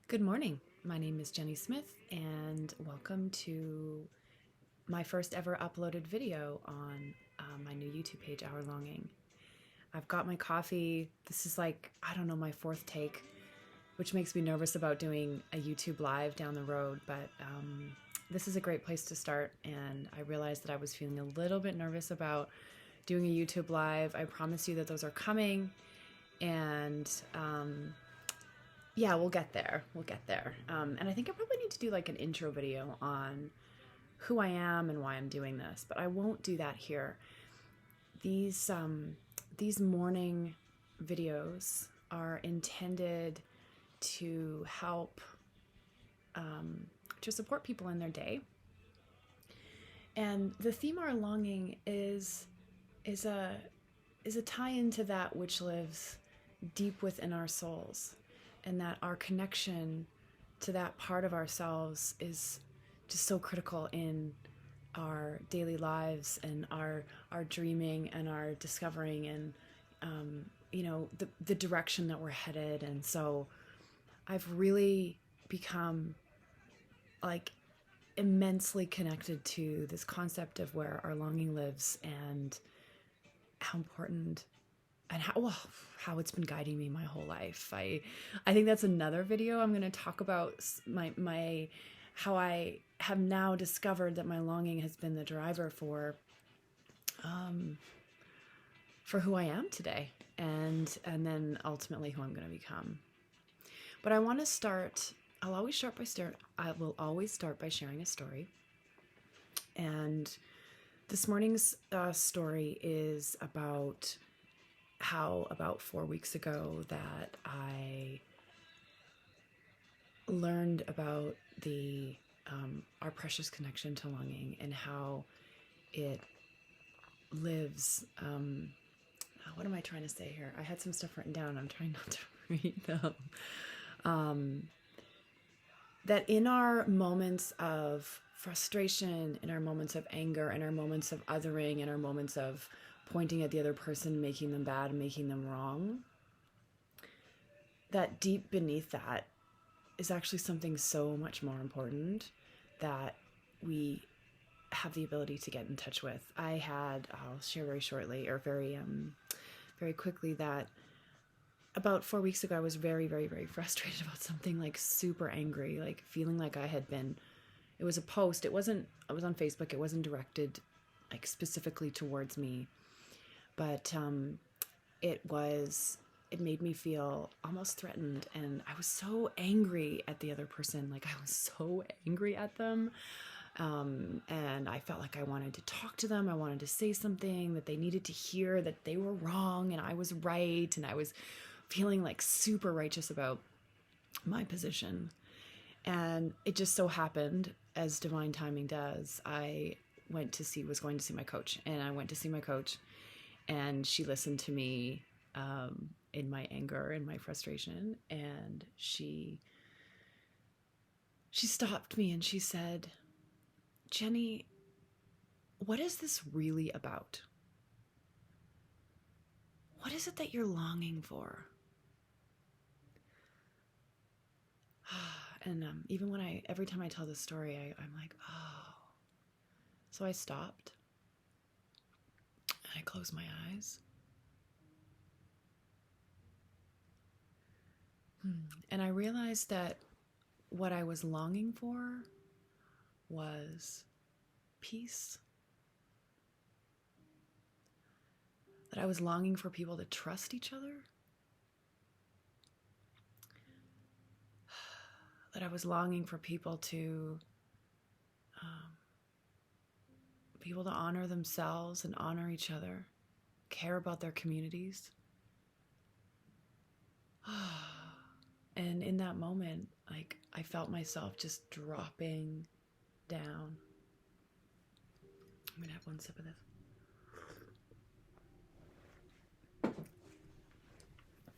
Good morning. My name is Jenny Smith, and welcome to my first ever uploaded video on my new YouTube page, Our Longing. I've got my coffee. This is like, I don't know, my fourth take, which makes me nervous about doing a YouTube live down the road, but this is a great place to start, and I realized that I was feeling a little bit nervous about doing a YouTube live. I promise you that those are coming, and yeah, we'll get there. We'll get there. And I think I probably need to do like an intro video on who I am and why I'm doing this, but I won't do that here. These morning videos are intended to help to support people in their day. And the theme Our Longing is a tie into that which lives deep within our souls, and that our connection to that part of ourselves is just so critical in our daily lives and our dreaming and our discovering and the direction that we're headed. And so I've really become like immensely connected to this concept of where our longing lives and how important and how it's been guiding me my whole life. I think that's another video. I'm going to talk about my how I have now discovered that my longing has been the driver for who I am today, and then ultimately who I'm going to become. But I want to start. I will always start by sharing a story. And this morning's story is about how about 4 weeks ago that I learned about our precious connection to longing and how it lives. What am I trying to say here? I had some stuff written down. I'm trying not to read them. That in our moments of frustration, in our moments of anger, in our moments of othering, in our moments of pointing at the other person, making them bad, making them wrong, that deep beneath that is actually something so much more important that we have the ability to get in touch with. I'll share very shortly or very quickly that about 4 weeks ago, I was very, very, very frustrated about something, like super angry, like feeling like it was a post. I was on Facebook. It wasn't directed like specifically towards me. But it made me feel almost threatened. And I was so angry at the other person. Like I was so angry at them. And I felt like I wanted to talk to them. I wanted to say something that they needed to hear, that they were wrong and I was right. And I was feeling like super righteous about my position. And it just so happened, as divine timing does, I was going to see my coach. And I went to see my coach. And she listened to me in my anger and my frustration. And she stopped me and she said, "Jenny, what is this really about? What is it that you're longing for?" And every time I tell this story, I'm like, oh. So I stopped. And I closed my eyes. And I realized that what I was longing for was peace. That I was longing for people to trust each other. That I was longing for people to honor themselves and honor each other, care about their communities. And in that moment, like I felt myself just dropping down. I'm gonna have one sip of this.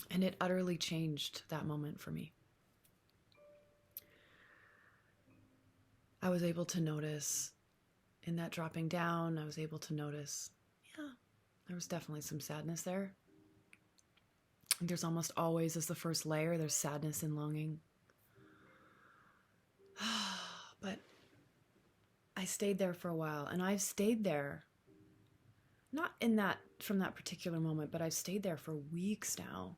And it utterly changed that moment for me. I was able to notice in that dropping down, I was able to notice, there was definitely some sadness there. There's almost always, as the first layer, there's sadness and longing. But I stayed there for a while, and I've stayed there, not in that, from that particular moment, but I've stayed there for weeks now,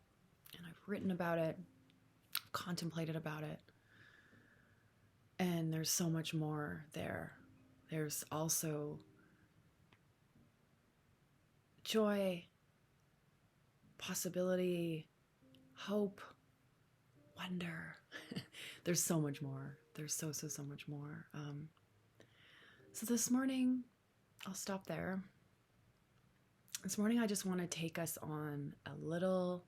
and I've written about it, contemplated about it, and there's so much more there. There's also joy, possibility, hope, wonder. There's so much more. There's so much more. So this morning, I'll stop there. This morning, I just want to take us on a little,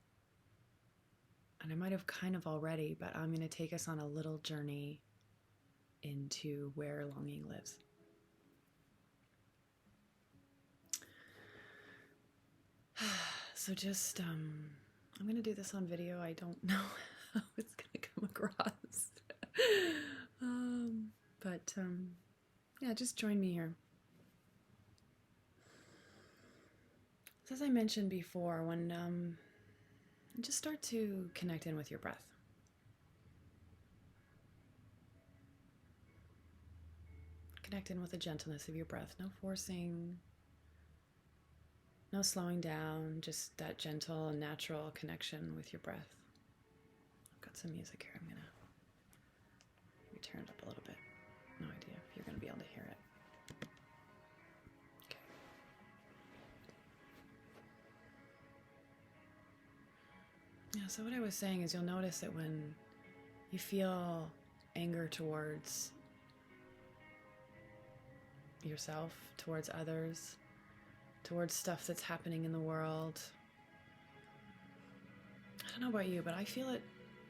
and I might have kind of already, but I'm going to take us on a little journey into where longing lives. So just, I'm going to do this on video. I don't know how it's going to come across. Yeah, just join me here. So as I mentioned before, when just start to connect in with your breath. Connect in with the gentleness of your breath. No forcing, no slowing down, just that gentle and natural connection with your breath. I've got some music here. I'm going to turn it up a little bit. No idea if you're going to be able to hear it. Okay. Yeah, so what I was saying is you'll notice that when you feel anger towards yourself, towards others, towards stuff that's happening in the world, I don't know about you, but I feel it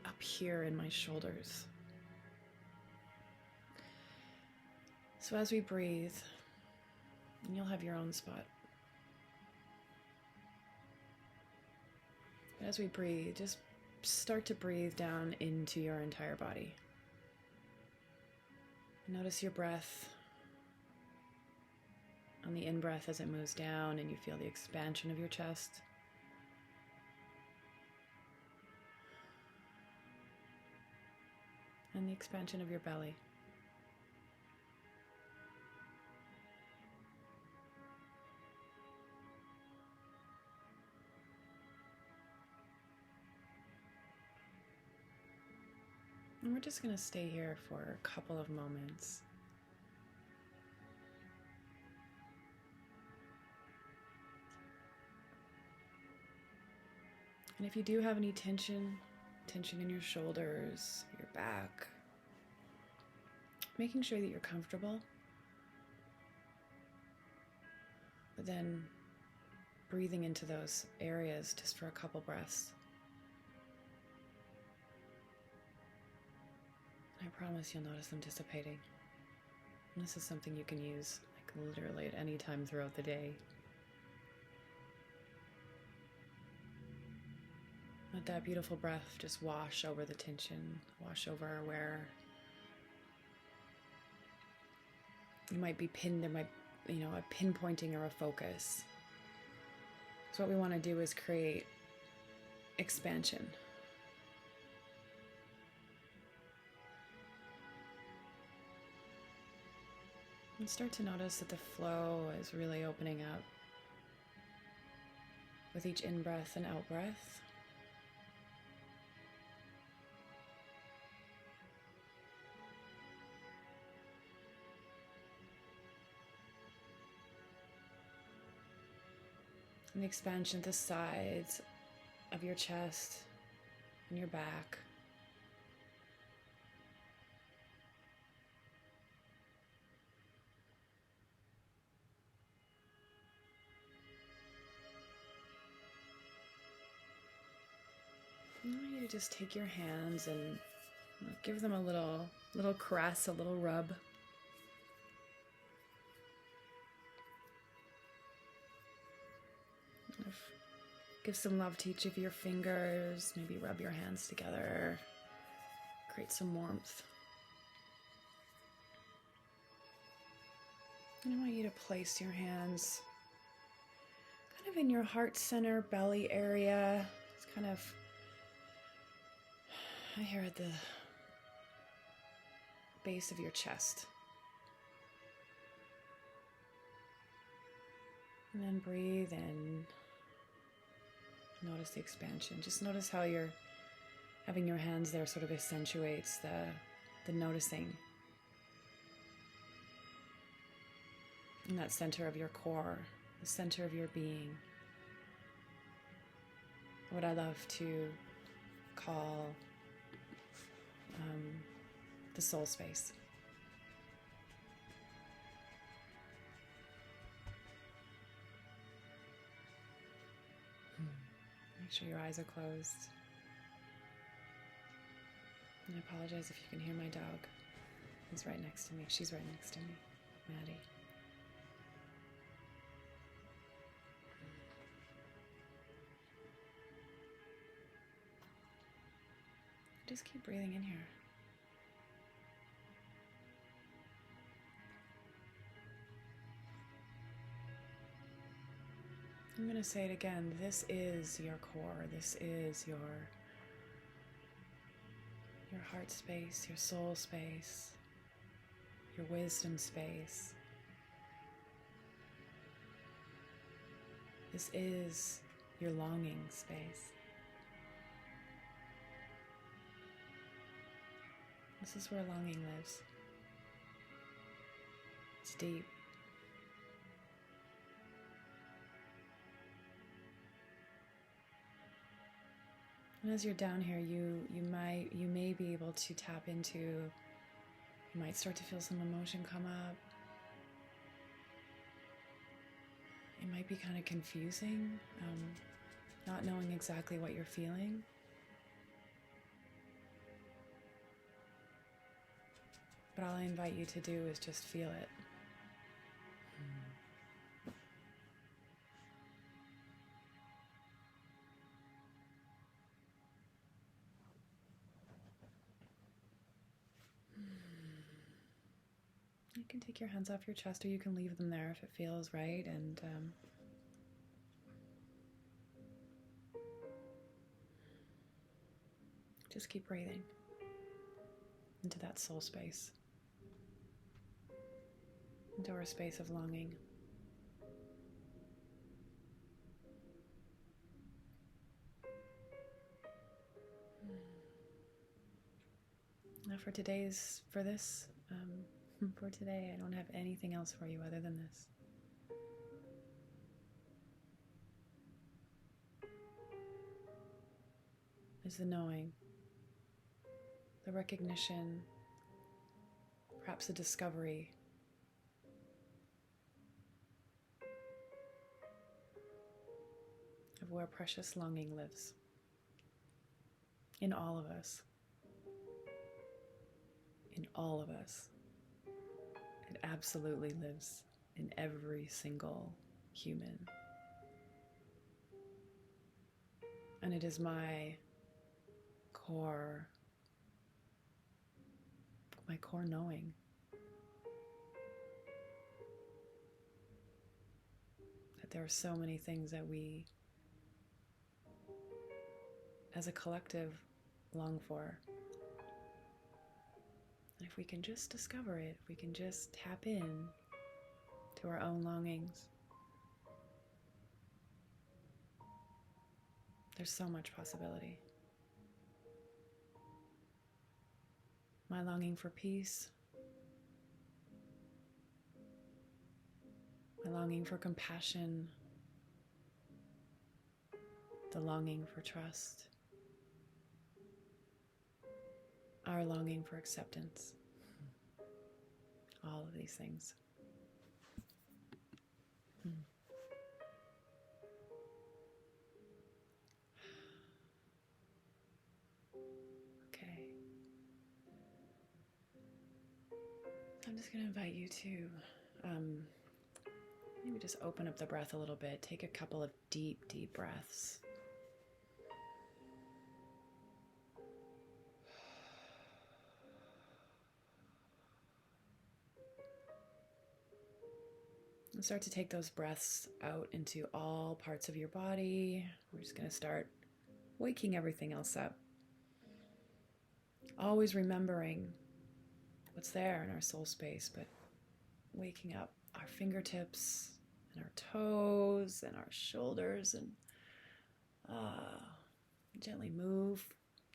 up here in my shoulders. So as we breathe, and you'll have your own spot. But as we breathe, just start to breathe down into your entire body. Notice your breath on the in-breath as it moves down and you feel the expansion of your chest. And the expansion of your belly. And we're just going to stay here for a couple of moments. And if you do have any tension in your shoulders, your back, making sure that you're comfortable, but then breathing into those areas just for a couple breaths. And I promise you'll notice them dissipating. And this is something you can use like literally at any time throughout the day. Let that beautiful breath just wash over the tension, wash over where you might be pinned, there might, a pinpointing or a focus. So what we want to do is create expansion. And start to notice that the flow is really opening up with each in-breath and out-breath. And the expansion at the sides of your chest and your back. I want you to just take your hands and give them a little caress, a little rub. Give some love to each of your fingers. Maybe rub your hands together. Create some warmth. And I want you to place your hands kind of in your heart center, belly area. It's kind of, I hear at the base of your chest. And then breathe in. Notice the expansion. Just notice how you're having your hands there sort of accentuates the noticing. In that center of your core, the center of your being. What I love to call the soul space. Make sure your eyes are closed. And I apologize if you can hear my dog. He's right next to me. She's right next to me, Maddie. Just keep breathing in here. I'm going to say it again. This is your core. This is your heart space, your soul space, your wisdom space. This is your longing space. This is where longing lives. It's deep. And as you're down here, you may be able to tap into, you might start to feel some emotion come up. It might be kind of confusing, not knowing exactly what you're feeling. But all I invite you to do is just feel it. You can take your hands off your chest, or you can leave them there if it feels right, and just keep breathing into that soul space, into our space of longing. Now for today, I don't have anything else for you other than this. Is the knowing, the recognition, perhaps a discovery of where precious longing lives in all of us. In all of us. It absolutely lives in every single human. And it is my core knowing that there are so many things that we, as a collective, long for. And if we can just discover it, if we can just tap in to our own longings, there's so much possibility. My longing for peace, my longing for compassion, the longing for trust, our longing for acceptance, all of these things. Okay. I'm just going to invite you to maybe just open up the breath a little bit. Take a couple of deep, deep breaths. And start to take those breaths out into all parts of your body. We're just going to start waking everything else up. Always remembering what's there in our soul space, but waking up our fingertips and our toes and our shoulders, and gently move.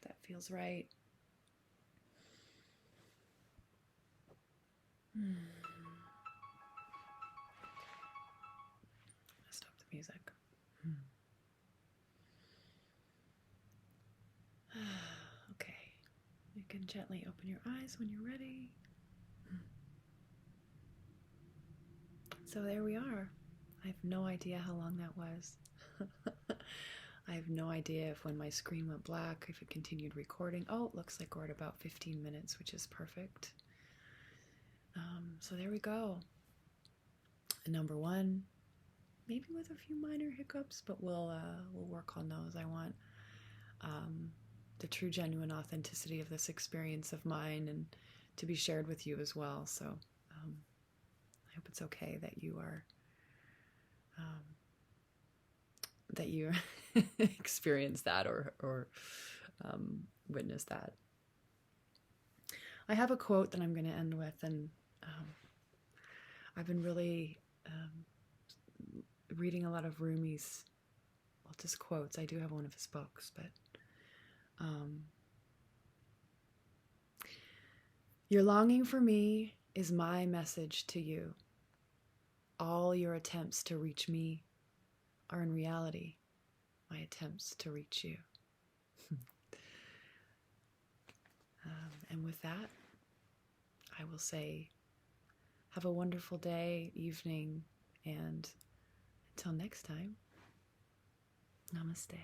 That feels right. Stop the music. Okay. You can gently open your eyes when you're ready. So there we are. I have no idea how long that was. I have no idea if when my screen went black, if it continued recording. Oh, it looks like we're at about 15 minutes, which is perfect. So there we go. Number one, maybe with a few minor hiccups, but we'll work on those. I want the true, genuine authenticity of this experience of mine and to be shared with you as well. So I hope it's okay that you are experience that or witness that. I have a quote that I'm going to end with, and I've been really reading a lot of Rumi's, well, just quotes. I do have one of his books, but your longing for me is my message to you. All your attempts to reach me are in reality my attempts to reach you. And with that, I will say, have a wonderful day, evening, and until next time, namaste.